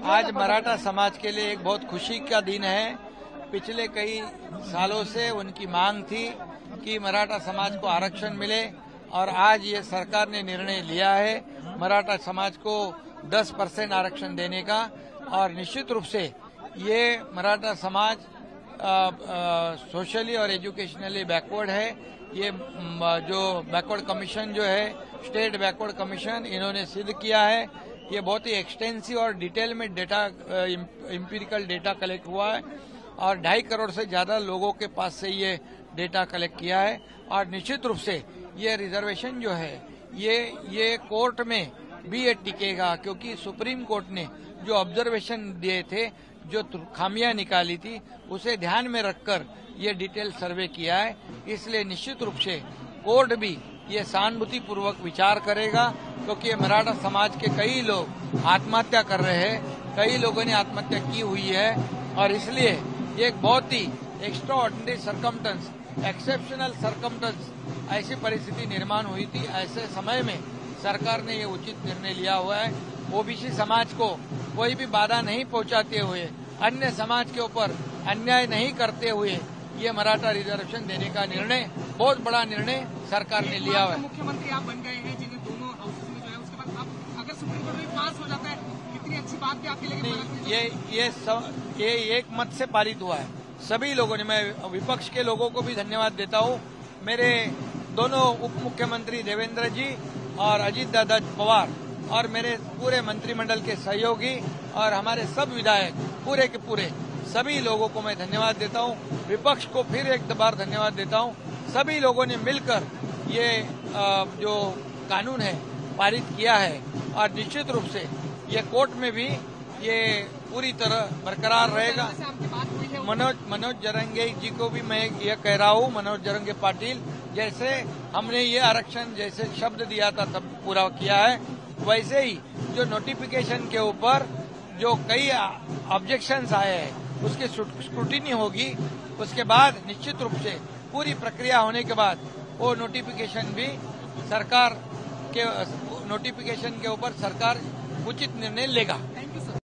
आज मराठा समाज के लिए एक बहुत खुशी का दिन है। पिछले कई सालों से उनकी मांग थी कि मराठा समाज को आरक्षण मिले और आज ये सरकार ने निर्णय लिया है मराठा समाज को 10% आरक्षण देने का। और निश्चित रूप से ये मराठा समाज सोशली और एजुकेशनली बैकवर्ड है। ये जो बैकवर्ड कमीशन जो है स्टेट बैकवर्ड कमीशन, इन्होंने सिद्ध किया है। ये बहुत ही एक्सटेंसिव और डिटेल में डेटा एम्पिरिकल डेटा कलेक्ट हुआ है और 2.5 करोड़ से ज्यादा लोगों के पास से ये डेटा कलेक्ट किया है। और निश्चित रूप से ये रिजर्वेशन जो है ये कोर्ट में भी ये टिकेगा, क्योंकि सुप्रीम कोर्ट ने जो ऑब्जर्वेशन दिए थे, जो खामियां निकाली थी, उसे ध्यान में रखकर ये डिटेल सर्वे किया है। इसलिए निश्चित रूप से कोर्ट भी ये सहानुभूति पूर्वक विचार करेगा, क्योंकि मराठा समाज के कई लोग आत्महत्या कर रहे हैं, कई लोगों ने आत्महत्या की हुई है और इसलिए एक बहुत ही एक्स्ट्राऑर्डिनरी सर्कमस्टेंस, एक्सेप्शनल सर्कमस्टेंस ऐसी परिस्थिति निर्माण हुई थी। ऐसे समय में सरकार ने ये उचित निर्णय लिया हुआ है। ओबीसी समाज को कोई भी बाधा नहीं पहुंचाते हुए, अन्य समाज के ऊपर अन्याय नहीं करते हुए ये मराठा रिजर्वेशन देने का निर्णय, बहुत बड़ा निर्णय सरकार ने लिया हुआ है। मुख्यमंत्री आप बन गए हैं, जिन्हें दोनों हाउसेस में जो है, उसके बाद आप अगर सुप्रीम कोर्ट में पास हो जाता है, कितनी अच्छी बात भी आपके लिए। ये एक मत से पारित हुआ है। सभी लोगों ने, मैं विपक्ष के लोगों को भी धन्यवाद देता हूँ। मेरे दोनों उप मुख्यमंत्री देवेंद्र जी और अजीत दादा पवार और मेरे पूरे मंत्रिमंडल के सहयोगी और हमारे सब विधायक पूरे के पूरे सभी लोगों को मैं धन्यवाद देता हूं। विपक्ष को फिर एक बार धन्यवाद देता हूं। सभी लोगों ने मिलकर ये जो कानून है पारित किया है और निश्चित रूप से ये कोर्ट में भी ये पूरी तरह बरकरार रहेगा। मनोज जरंगे जी को भी मैं ये कह रहा हूँ, मनोज जरंगे पाटिल, जैसे हमने ये आरक्षण जैसे शब्द दिया था तब पूरा किया है, वैसे ही जो नोटिफिकेशन के ऊपर जो कई ऑब्जेक्शंस आए हैं उसकी स्क्रूटिनी होगी। उसके बाद निश्चित रूप से पूरी प्रक्रिया होने के बाद वो नोटिफिकेशन भी सरकार के नोटिफिकेशन के ऊपर सरकार उचित निर्णय लेगा।